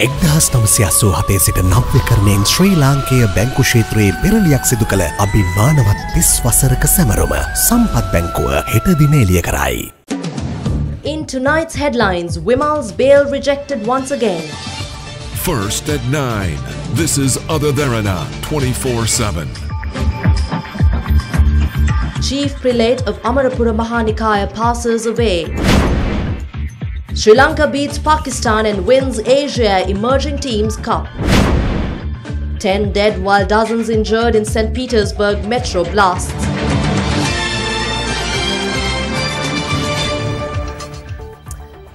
1987 සිට නව්‍යකරණයෙන් ශ්‍රී ලාංකේය බැංකු ක්ෂේත්‍රයේ පෙරලියක් සිදු කළ අභිමානවත් 30 වසරක සැමරුම සම්පත් බැංකුව හෙට දින එළිය කරයි. In tonight's headlines, Wimal's bail rejected once again. First at 9. This is Other Derana 24/7. Chief Prelate of Amarapura Mahanikaya passes away. Sri Lanka beats Pakistan and wins Asia Emerging Teams Cup. 10 dead while dozens injured in St. Petersburg metro blasts.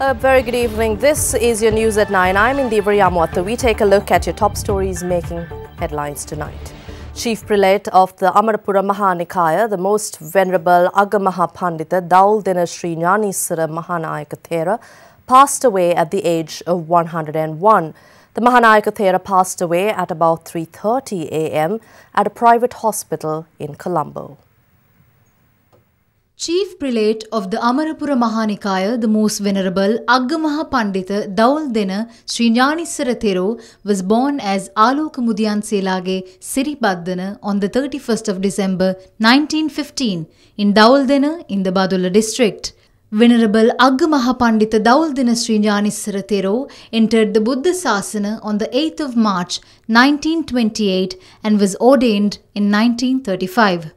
A very good evening. This is your news at 9. I'm Indira Yamwatha. We take a look at your top stories making headlines tonight. Chief Prelate of the Amarapura Mahanikaya, the most venerable Agamaha Pandita Dawuldena Sri ஞானீஸ்வர Mahanayaka Thera, passed away at the age of 101. The Mahanayaka Thera passed away at about 3:30 a.m. at a private hospital in Colombo. Chief Prelate of the Amarapura Mahanikaya, the most venerable Agamaha Pandita Dawuldena Sri ஞானீஸ்வர Thero, was born as Aloka Mudiyan Selage Siribaddana on the 31st of December 1915 in Dawuldena in the Badulla district. Venerable Agamaha Pandita Dawuldena Sri ஞானீஸ்வர Thero entered the Buddha Sasana on the 8th of March 1928 and was ordained in 1935.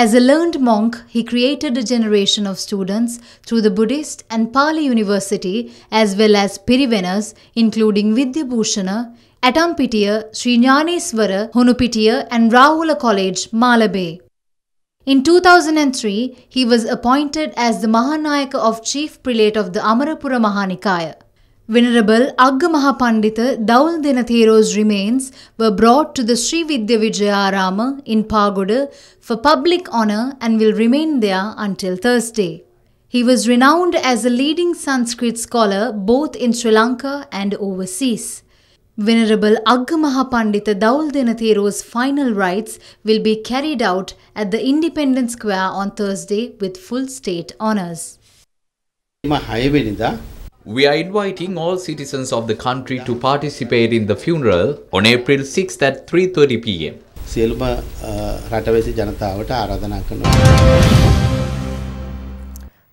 As a learned monk, he created a generation of students through the Buddhist and Pali University as well as Pirivenas, including Vidyabhushana, Atampitiya, Sri ஞானீஸ்வர, Honupitiya and Rahula College, Malabe. In 2003, he was appointed as the Mahanayaka of Chief Prelate of the Amarapura Mahanikaya. Venerable Agamaha Pandita Dawuldena Thero's remains were brought to the Sri Vidya Vijayarama in Pagoda for public honour and will remain there until Thursday. He was renowned as a leading Sanskrit scholar both in Sri Lanka and overseas. Venerable Agamaha Pandita Dawuldena Thero's final rites will be carried out at the Independence Square on Thursday with full state honours. We are inviting all citizens of the country to participate in the funeral on April 6th at 3:30 p.m.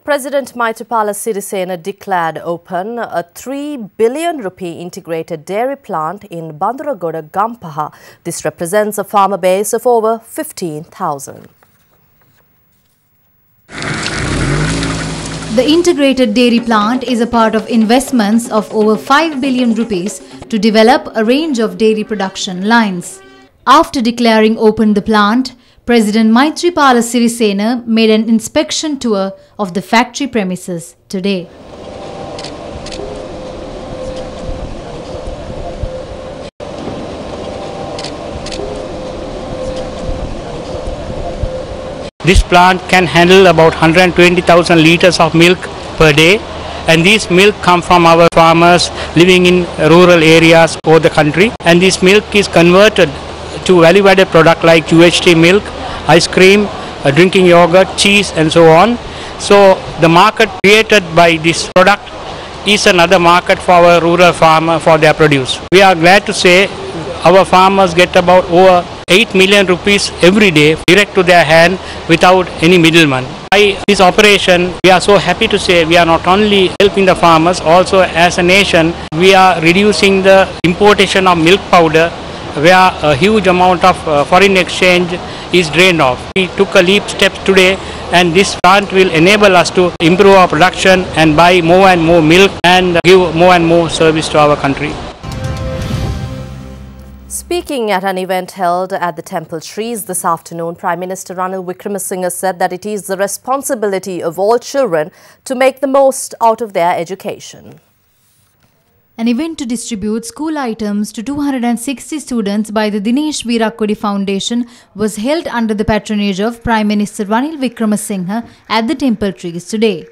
President Maithripala Sirisena declared open a 3 billion rupee integrated dairy plant in Banduragoda Gampaha. This represents a farmer base of over 15,000. The integrated dairy plant is a part of investments of over 5 billion rupees to develop a range of dairy production lines. After declaring open the plant, President Maithripala Sirisena made an inspection tour of the factory premises today. This plant can handle about 120,000 liters of milk per day, and this milk comes from our farmers living in rural areas over the country, and this milk is converted to value-added product like UHT milk, ice cream, drinking yogurt, cheese and so on. So the market created by this product is another market for our rural farmer for their produce. We are glad to say our farmers get about over 8 million rupees every day direct to their hand without any middleman. By this operation, we are so happy to say we are not only helping the farmers, also as a nation, we are reducing the importation of milk powder where a huge amount of foreign exchange is drained off. We took a leap steps today, and this plant will enable us to improve our production and buy more and more milk and give more and more service to our country. Speaking at an event held at the Temple Trees this afternoon, Prime Minister Ranil Wickremesinghe said that it is the responsibility of all children to make the most out of their education. An event to distribute school items to 260 students by the Dinesh Veerakkodi Foundation was held under the patronage of Prime Minister Ranil Wickremesinghe at the Temple Trees today.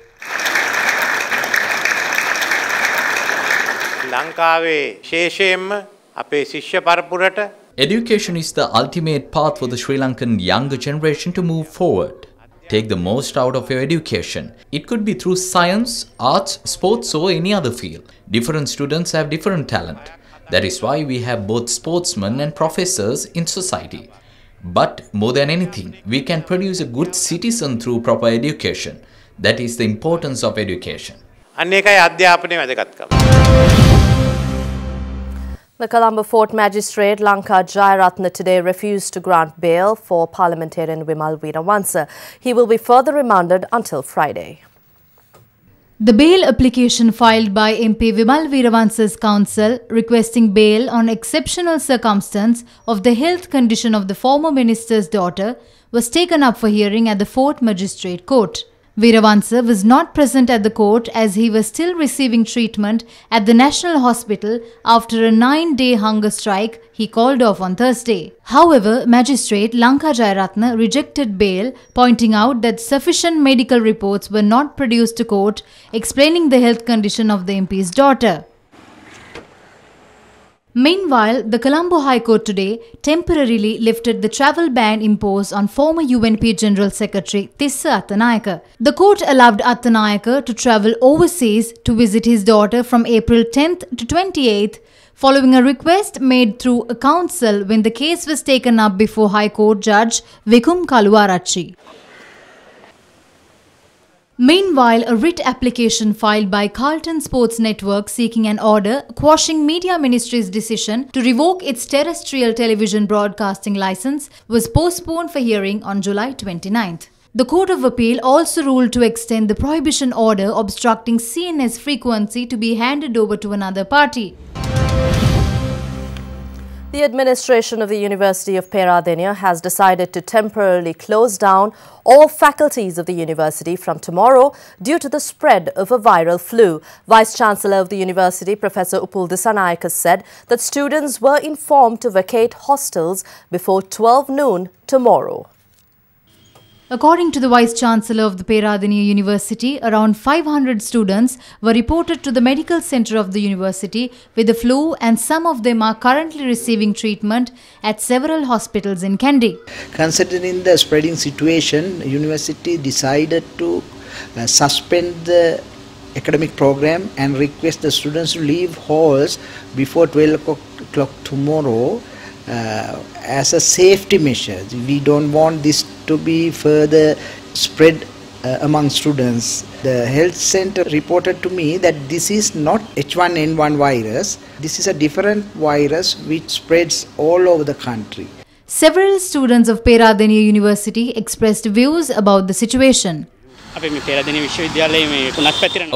Education is the ultimate path for the Sri Lankan younger generation to move forward. Take the most out of your education. It could be through science, arts, sports or any other field. Different students have different talent. That is why we have both sportsmen and professors in society. But more than anything, we can produce a good citizen through proper education. That is the importance of education. The Colombo Fort Magistrate Lanka Jayaratne today refused to grant bail for parliamentarian Vimal Weerawansa. He will be further remanded until Friday. The bail application filed by MP Vimal Weerawansa's counsel requesting bail on exceptional circumstance of the health condition of the former minister's daughter was taken up for hearing at the Fort Magistrate Court. Weerawansa was not present at the court as he was still receiving treatment at the National Hospital after a 9-day hunger strike he called off on Thursday. However, Magistrate Lanka Jayaratne rejected bail, pointing out that sufficient medical reports were not produced to court explaining the health condition of the MP's daughter. Meanwhile, the Colombo High Court today temporarily lifted the travel ban imposed on former UNP General Secretary Tissa Attanayaka. The court allowed Attanayaka to travel overseas to visit his daughter from April 10th to 28th, following a request made through a counsel when the case was taken up before High Court Judge Vikum Kaluarachi. Meanwhile, a writ application filed by Carlton Sports Network seeking an order quashing Media Ministry's decision to revoke its terrestrial television broadcasting license was postponed for hearing on July 29th. The Court of Appeal also ruled to extend the prohibition order obstructing CNS frequency to be handed over to another party. The administration of the University of Peradeniya has decided to temporarily close down all faculties of the university from tomorrow due to the spread of a viral flu. Vice-Chancellor of the university, Professor Upul Dissanayake, said that students were informed to vacate hostels before 12 noon tomorrow. According to the Vice-Chancellor of the Peradeniya University, around 500 students were reported to the medical center of the university with the flu, and some of them are currently receiving treatment at several hospitals in Kandy. Considering the spreading situation, the university decided to suspend the academic program and request the students to leave halls before 12 o'clock tomorrow. As a safety measure. We don't want this to be further spread among students. The health center reported to me that this is not H1N1 virus. This is a different virus which spreads all over the country. Several students of Peradeniya University expressed views about the situation. A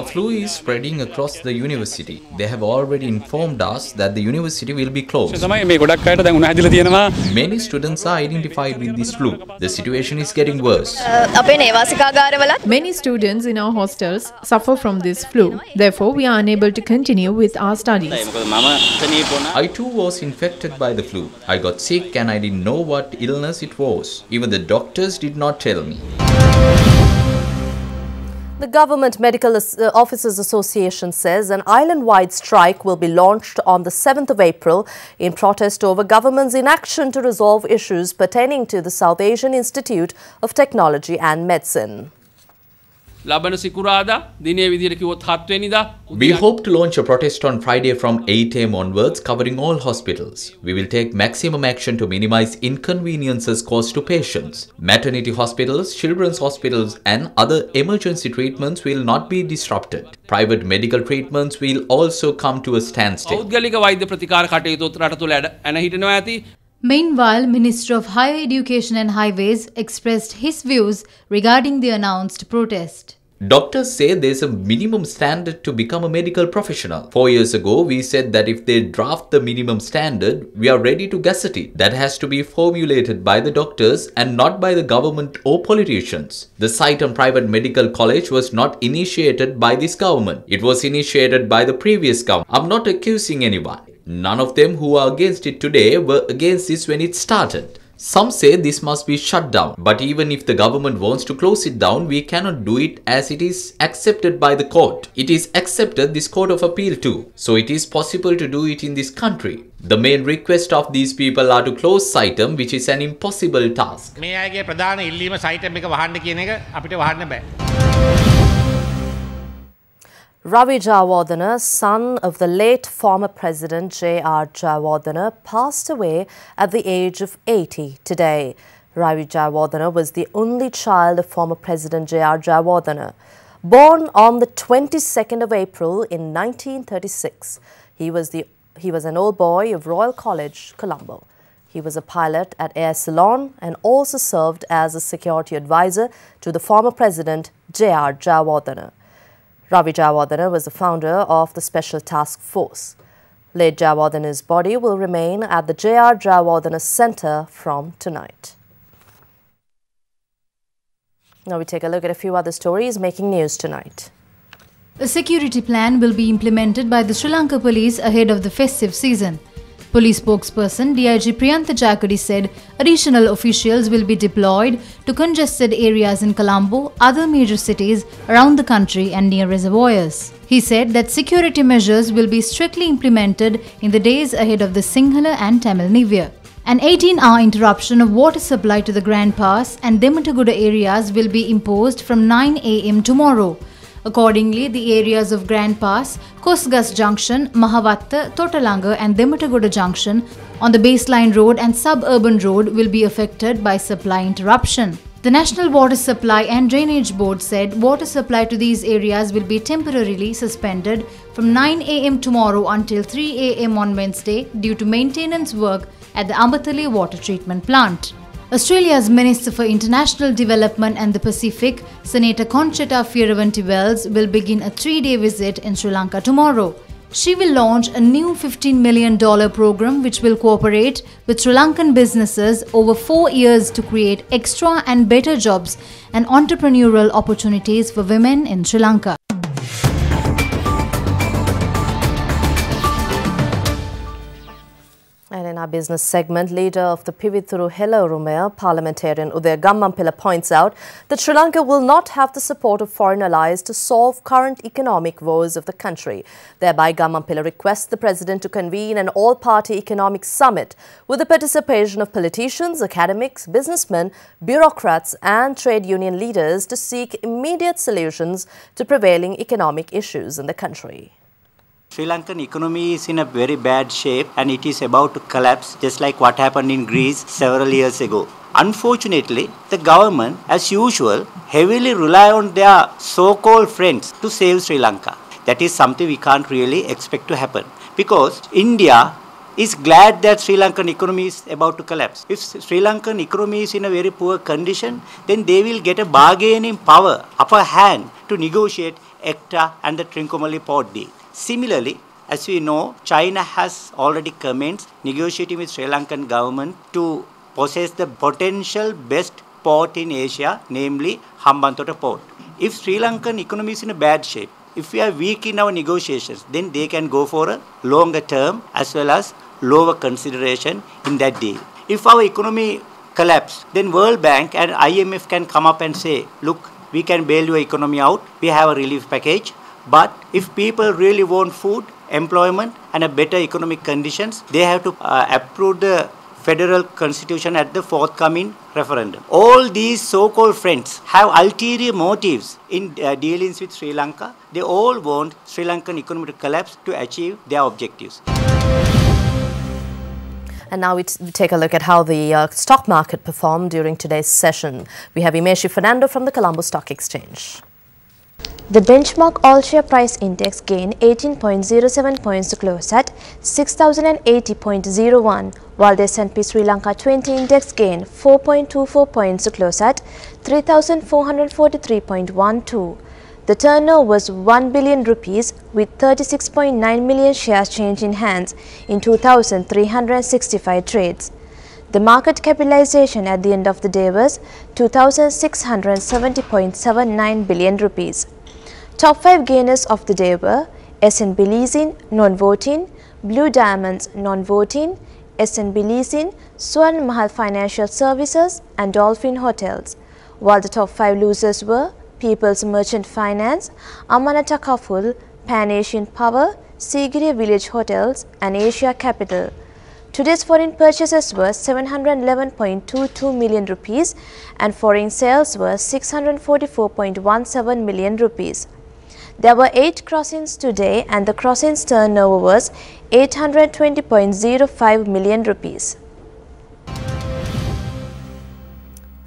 flu is spreading across the university. They have already informed us that the university will be closed. Many students are identified with this flu. The situation is getting worse. Many students in our hostels suffer from this flu. Therefore, we are unable to continue with our studies. I too was infected by the flu. I got sick and I didn't know what illness it was. Even the doctors did not tell me. The Government Medical Officers Association says an island-wide strike will be launched on the 7th of April in protest over government's inaction to resolve issues pertaining to the South Asian Institute of Technology and Medicine. We hope to launch a protest on Friday from 8 am onwards covering all hospitals. We will take maximum action to minimize inconveniences caused to patients. Maternity hospitals, children's hospitals and other emergency treatments will not be disrupted. Private medical treatments will also come to a standstill. Meanwhile, Minister of Higher Education and Highways expressed his views regarding the announced protest. Doctors say there's a minimum standard to become a medical professional. 4 years ago, we said that if they draft the minimum standard, we are ready to gazette it. That has to be formulated by the doctors and not by the government or politicians. The site on private medical college was not initiated by this government. It was initiated by the previous government. I'm not accusing anyone. None of them who are against it today were against this when it started. Some say this must be shut down, but even if the government wants to close it down, we cannot do it as it is accepted by the court. It is accepted this Court of Appeal too, so it is possible to do it in this country. The main request of these people are to close Saitam, which is an impossible task. Ravi Jayawardena, son of the late former President J.R. Jayawardena, passed away at the age of 80 today. Ravi Jayawardena was the only child of former President J.R. Jayawardena. Born on the 22nd of April in 1936, he was an old boy of Royal College, Colombo. He was a pilot at Air Ceylon and also served as a security advisor to the former President J.R. Jayawardena. Ravi Jayawardena was the founder of the Special Task Force. Late Jayawardena's body will remain at the J.R. Jayawardena Center from tonight. Now we take a look at a few other stories making news tonight. A security plan will be implemented by the Sri Lanka police ahead of the festive season. Police spokesperson DIG Priyantha Jakadi said additional officials will be deployed to congested areas in Colombo, other major cities around the country and near reservoirs. He said that security measures will be strictly implemented in the days ahead of the Sinhala and Tamil New Year. An 18-hour interruption of water supply to the Grand Pass and Demataguda areas will be imposed from 9 am tomorrow. Accordingly, the areas of Grand Pass, Kosgas Junction, Mahavatta, Totalanga and Demataguda Junction on the baseline road and suburban road will be affected by supply interruption. The National Water Supply and Drainage Board said water supply to these areas will be temporarily suspended from 9 am tomorrow until 3 am on Wednesday due to maintenance work at the Ambatali water treatment plant. Australia's Minister for International Development and the Pacific, Senator Conchetta Fierravanti-Wells, will begin a 3-day visit in Sri Lanka tomorrow. She will launch a new $15 million program which will cooperate with Sri Lankan businesses over 4 years to create extra and better jobs and entrepreneurial opportunities for women in Sri Lanka. And in our business segment, leader of the Pivithuru Hela Urumaya, parliamentarian Udaya Gammampila points out that Sri Lanka will not have the support of foreign allies to solve current economic woes of the country. Thereby, Gammampila requests the president to convene an all-party economic summit with the participation of politicians, academics, businessmen, bureaucrats and trade union leaders to seek immediate solutions to prevailing economic issues in the country. Sri Lankan economy is in a very bad shape and it is about to collapse, just like what happened in Greece several years ago. Unfortunately, the government, as usual, heavily rely on their so-called friends to save Sri Lanka. That is something we can't really expect to happen, because India is glad that Sri Lankan economy is about to collapse. If Sri Lankan economy is in a very poor condition, then they will get a bargaining power, upper hand, to negotiate ECTA and the Trincomalee port deal. Similarly, as we know, China has already commenced negotiating with Sri Lankan government to possess the potential best port in Asia, namely Hambantota port. If Sri Lankan economy is in a bad shape, if we are weak in our negotiations, then they can go for a longer term as well as lower consideration in that deal. If our economy collapses, then World Bank and IMF can come up and say, look, we can bail your economy out, we have a relief package. But if people really want food, employment and a better economic conditions, they have to approve the federal constitution at the forthcoming referendum. All these so-called friends have ulterior motives in dealings with Sri Lanka. They all want Sri Lankan economy to collapse to achieve their objectives. And now we take a look at how the stock market performed during today's session. We have Imeshi Fernando from the Colombo Stock Exchange. The benchmark all-share price index gained 18.07 points to close at 6,080.01, while the S&P Sri Lanka 20 index gained 4.24 points to close at 3,443.12. The turnover was 1 billion rupees with 36.9 million shares changed in hands in 2,365 trades. The market capitalization at the end of the day was 2,670.79 billion rupees. Top 5 gainers of the day were SNB Leasing, non-voting, Blue Diamonds, non-voting, SNB Leasing, Swan Mahal Financial Services and Dolphin Hotels, while the top 5 losers were People's Merchant Finance, Amanata Kaful, Pan Asian Power, Sigiri Village Hotels and Asia Capital. Today's foreign purchases were 711.22 million rupees and foreign sales were 644.17 million rupees. There were 8 crossings today and the crossings turnover was 820.05 million rupees.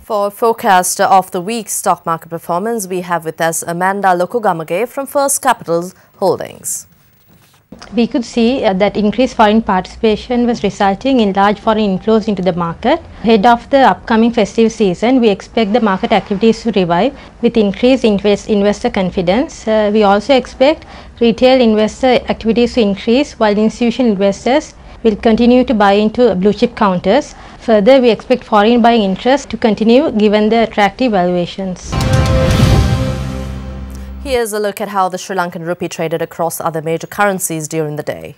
For forecast of the week's stock market performance, we have with us Amanda Lokogamage from First Capital Holdings. We could see that increased foreign participation was resulting in large foreign inflows into the market. Ahead of the upcoming festive season, we expect the market activities to revive with increased investor confidence. We also expect retail investor activities to increase while institutional investors will continue to buy into blue chip counters. Further, we expect foreign buying interest to continue given the attractive valuations. Here's a look at how the Sri Lankan rupee traded across other major currencies during the day.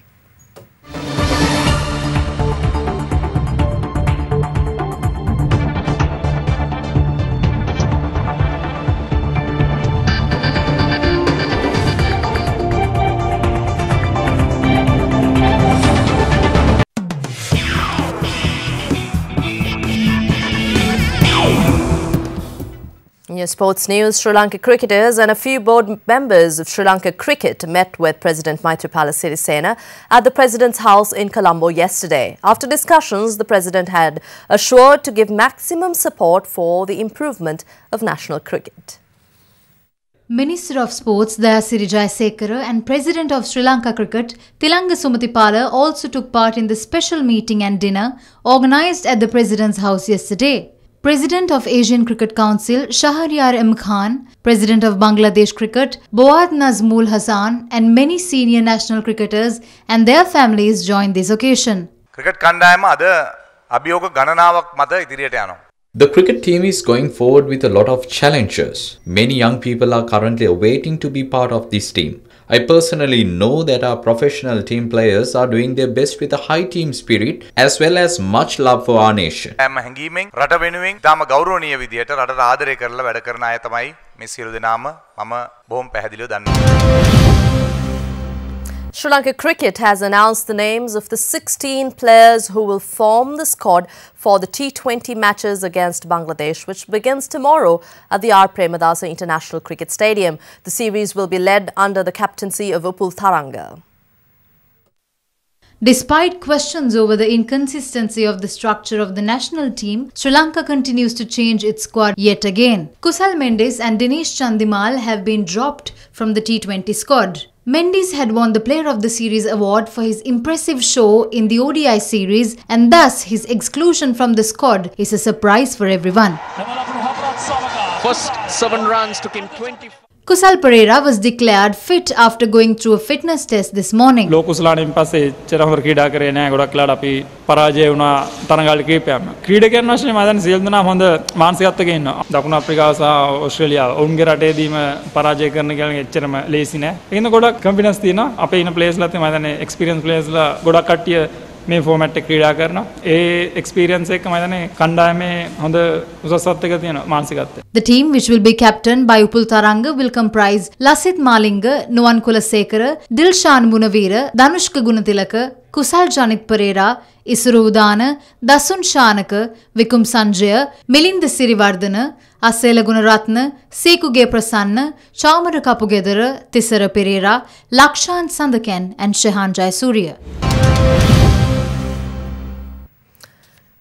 In your sports news, Sri Lanka cricketers and a few board members of Sri Lanka Cricket met with President Maithripala Sirisena at the President's house in Colombo yesterday. After discussions, the President had assured to give maximum support for the improvement of national cricket. Minister of Sports Dayasiri Jayasekara and President of Sri Lanka Cricket Tilanga Sumatipala also took part in the special meeting and dinner organised at the President's house yesterday. President of Asian Cricket Council Shahryar M. Khan, President of Bangladesh Cricket Boad Nazmul Hassan and many senior national cricketers and their families joined this occasion. Cricket කණ්ඩායම අද අභියෝග ගණනාවක් මත ඉදිරියට යනවා. The cricket team is going forward with a lot of challenges. Many young people are currently waiting to be part of this team. I personally know that our professional team players are doing their best with a high team spirit as well as much love for our nation. හැඟීමෙන් රට වෙනුවෙන් තාම ගෞරවනීය විදියට රටට ආදරය කරලා වැඩ කරන අය තමයි මේ සියලු දෙනාම මම බොහොම පැහැදිලිව දන්නවා. Sri Lanka Cricket has announced the names of the 16 players who will form the squad for the T20 matches against Bangladesh, which begins tomorrow at the R. Premadasa International Cricket Stadium. The series will be led under the captaincy of Upul Tharanga. Despite questions over the inconsistency of the structure of the national team, Sri Lanka continues to change its squad yet again. Kusal Mendes and Dinesh Chandimal have been dropped from the T20 squad. Mendes had won the Player of the Series award for his impressive show in the ODI series, and thus his exclusion from the squad is a surprise for everyone. First 7 runs took him 20. Kusal Perera was declared fit after going through a fitness test this morning. ලෝකුසලාණන් පස්සේ එච්චර හොඳ ක්‍රීඩා කරේ නැහැ. ගොඩක් වෙලාවට අපි පරාජය වුණා තරඟාවල කීපයක්ම. ක්‍රීඩකයන් වශයෙන් මම දැන් සියලු දෙනාම හොඳ මානසිකත්වයක ඉන්නවා. දකුණු අප්‍රිකාව සහ ඕස්ට්‍රේලියාව ඔවුන්ගේ රටේදීම පරාජය කරන කියලා එච්චරම ලේසි නෑ. ඒකින්ද ගොඩක් කන්ෆිඩන්ස් තියෙනවා. අපේ ඉන්න ප්ලේයර්ස්ලාත් මම දැන් එක්ස්පීරියන්ස් ප්ලේයර්ස්ලා ගොඩක් කට්ටිය මේ ෆෝමැට් එක ක්‍රීඩා කරනවා. ඒ එක්ස්පීරියන්ස් එක මම දැන් කණ්ඩායමේ හොඳ උසස්වත් එක තියෙනවා මානසිකත්වය. The team, which will be captained by Upul Tharanga, will comprise Lasith Malinga, Nuwan Kulasekara, Dilshan Munavira, Danushka Gunatilaka, Kusal Janit Perera, Isuru Udana, Dasun Shanaka, Vikum Sanjaya, Milinda Sirivardhana, Asela Gunaratna, Sekuge Prasanna, Chamara Kapugedara, Tisara Perera, Lakshan Sandaken and Shehan Jayasuriya.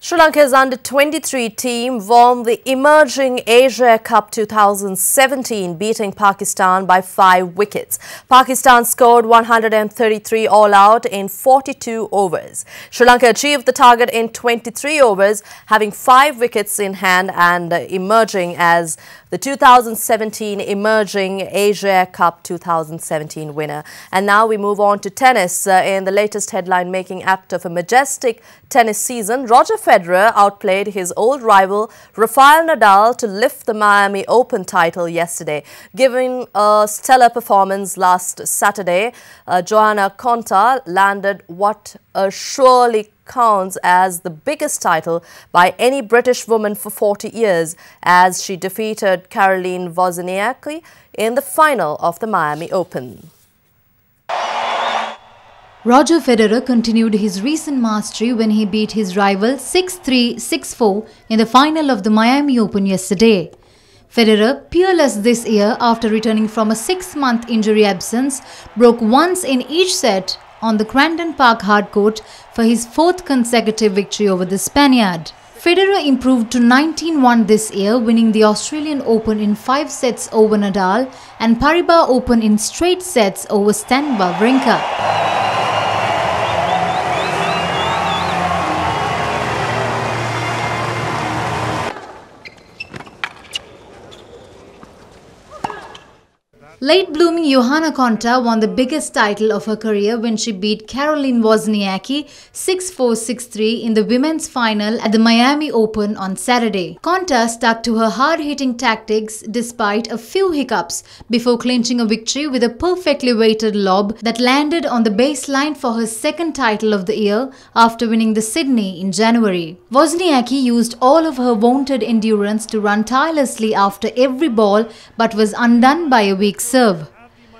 Sri Lanka's under-23 team won the Emerging Asia Cup 2017, beating Pakistan by 5 wickets. Pakistan scored 133 all-out in 42 overs. Sri Lanka achieved the target in 23 overs, having 5 wickets in hand and emerging as the 2017 Emerging Asia Cup 2017 winner. And now we move on to tennis. In the latest headline-making act of a majestic tennis season, Roger Federer outplayed his old rival Rafael Nadal to lift the Miami Open title yesterday. Giving a stellar performance last Saturday, Johanna Konta landed what surely counts as the biggest title by any British woman for 40 years as she defeated Caroline Wozniacki in the final of the Miami Open. Roger Federer continued his recent mastery when he beat his rival 6-3, 6-4 in the final of the Miami Open yesterday. Federer, peerless this year after returning from a 6-month injury absence, broke once in each set on the Crandon Park hardcourt for his 4th consecutive victory over the Spaniard. Federer improved to 19-1 this year, winning the Australian Open in 5 sets over Nadal and Paribas Open in straight sets over Stan Wawrinka. Late-blooming Johanna Konta won the biggest title of her career when she beat Caroline Wozniacki 6-4, 6-3 in the women's final at the Miami Open on Saturday. Konta stuck to her hard-hitting tactics despite a few hiccups before clinching a victory with a perfectly weighted lob that landed on the baseline for her 2nd title of the year after winning the Sydney in January. Wozniacki used all of her vaunted endurance to run tirelessly after every ball but was undone by a weak serve.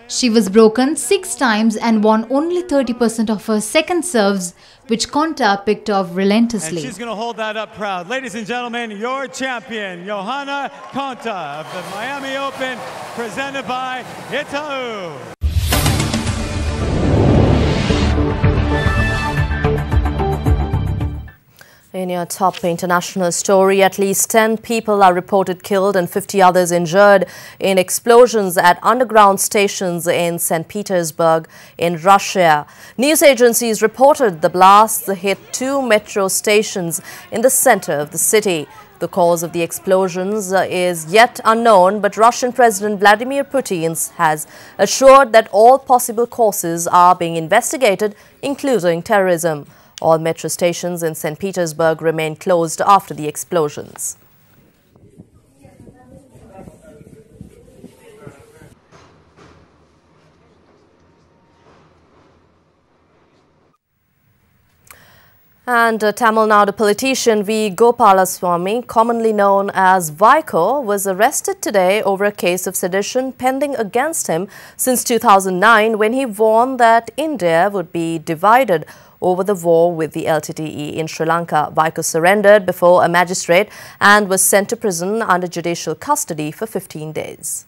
She was broken 6 times and won only 30% of her second serves, which Konta picked off relentlessly. And she's going to hold that up proud. Ladies and gentlemen, your champion, Johanna Konta of the Miami Open, presented by Itaú. In your top international story, at least 10 people are reported killed and 50 others injured in explosions at underground stations in St. Petersburg in Russia. News agencies reported the blasts hit 2 metro stations in the center of the city. The cause of the explosions is yet unknown, but Russian President Vladimir Putin has assured that all possible causes are being investigated, including terrorism. All metro stations in St. Petersburg remain closed after the explosions. And Tamil Nadu politician V. Gopalaswamy, commonly known as Vaiko, was arrested today over a case of sedition pending against him since 2009, when he warned that India would be divided over the war with the LTTE in Sri Lanka. Vaiko surrendered before a magistrate and was sent to prison under judicial custody for 15 days.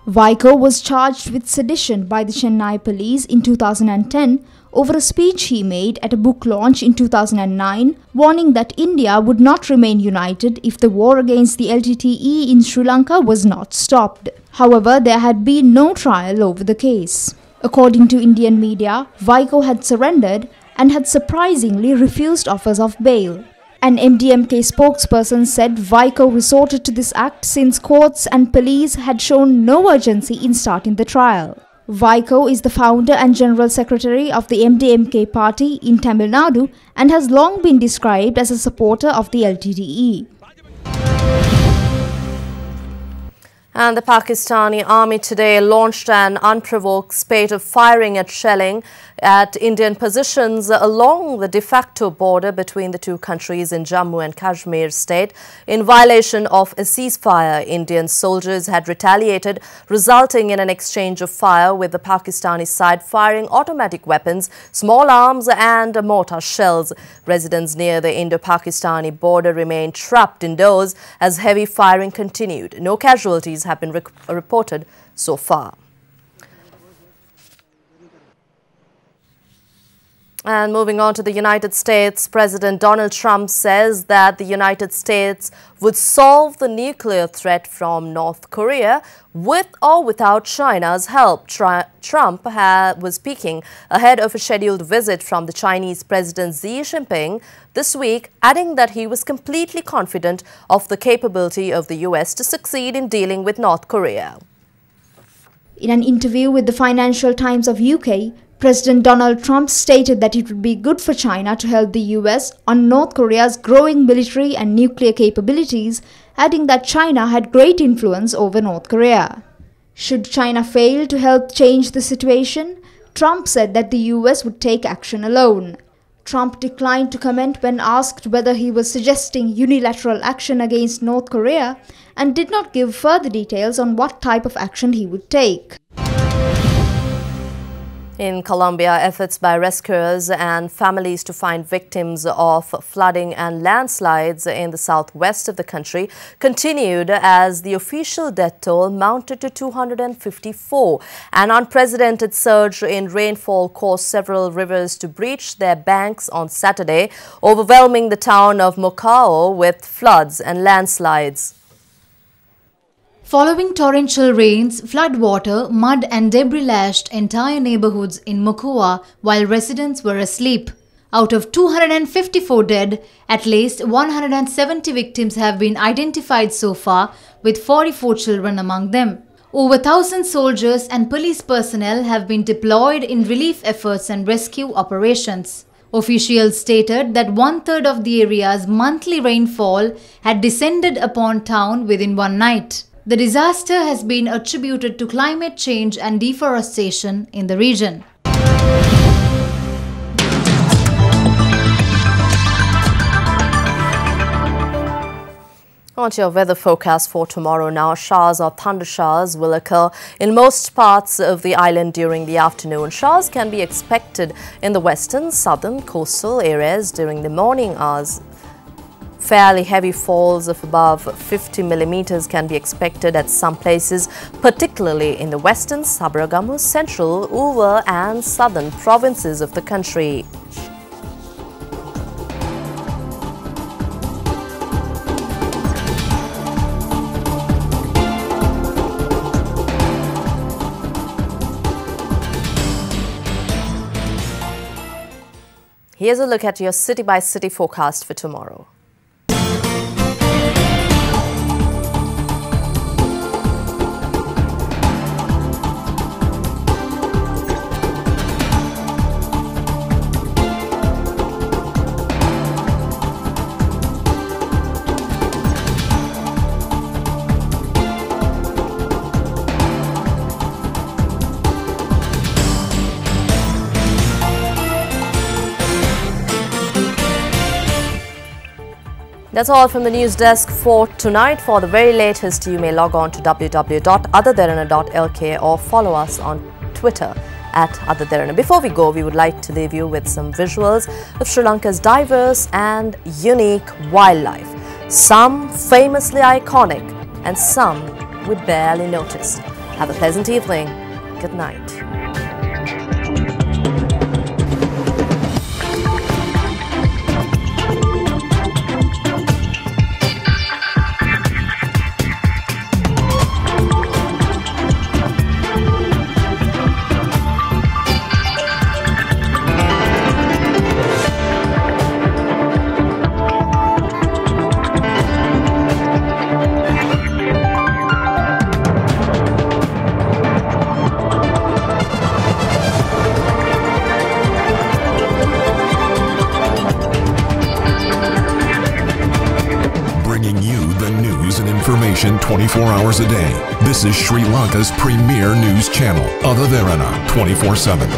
Vaiko was charged with sedition by the Chennai police in 2010 over a speech he made at a book launch in 2009, warning that India would not remain united if the war against the LTTE in Sri Lanka was not stopped. However, there had been no trial over the case. According to Indian media, Vaiko had surrendered and had surprisingly refused offers of bail. An MDMK spokesperson said Vaiko resorted to this act since courts and police had shown no urgency in starting the trial. Vaiko is the founder and general secretary of the MDMK party in Tamil Nadu and has long been described as a supporter of the LTTE. And the Pakistani army today launched an unprovoked spate of firing and shelling at Indian positions along the de facto border between the two countries in Jammu and Kashmir state. In violation of a ceasefire, Indian soldiers had retaliated, resulting in an exchange of fire, with the Pakistani side firing automatic weapons, small arms and mortar shells. Residents near the Indo-Pakistani border remained trapped indoors as heavy firing continued. No casualties have been reported so far. And moving on to the United States, President Donald Trump says that the United States would solve the nuclear threat from North Korea with or without China's help. Trump was speaking ahead of a scheduled visit from the Chinese President Xi Jinping this week, adding that he was completely confident of the capability of the US to succeed in dealing with North Korea. In an interview with the Financial Times of UK, President Donald Trump stated that it would be good for China to help the US on North Korea's growing military and nuclear capabilities, adding that China had great influence over North Korea. Should China fail to help change the situation, Trump said that the US would take action alone. Trump declined to comment when asked whether he was suggesting unilateral action against North Korea, and did not give further details on what type of action he would take. In Colombia, efforts by rescuers and families to find victims of flooding and landslides in the southwest of the country continued as the official death toll mounted to 254. An unprecedented surge in rainfall caused several rivers to breach their banks on Saturday, overwhelming the town of Mocao with floods and landslides. Following torrential rains, floodwater, mud and debris lashed entire neighborhoods in Mocoa while residents were asleep. Out of 254 dead, at least 170 victims have been identified so far, with 44 children among them. Over 1,000 soldiers and police personnel have been deployed in relief efforts and rescue operations. Officials stated that 1/3 of the area's monthly rainfall had descended upon town within one night. The disaster has been attributed to climate change and deforestation in the region. On to your weather forecast for tomorrow now. Showers or thunder showers will occur in most parts of the island during the afternoon. Showers can be expected in the western, southern, coastal areas during the morning hours. Fairly heavy falls of above 50 millimeters can be expected at some places, particularly in the western, Sabaragamu, central, Uva and southern provinces of the country. Here's a look at your city-by-city forecast for tomorrow. That's all from the news desk for tonight. For the very latest, you may log on to www.otherderana.lk or follow us on Twitter @otherderana. Before we go, we would like to leave you with some visuals of Sri Lanka's diverse and unique wildlife. Some famously iconic and some we barely noticed. Have a pleasant evening. Good night. Information 24 hours a day. This is Sri Lanka's premier news channel, Other Derana, 24/7.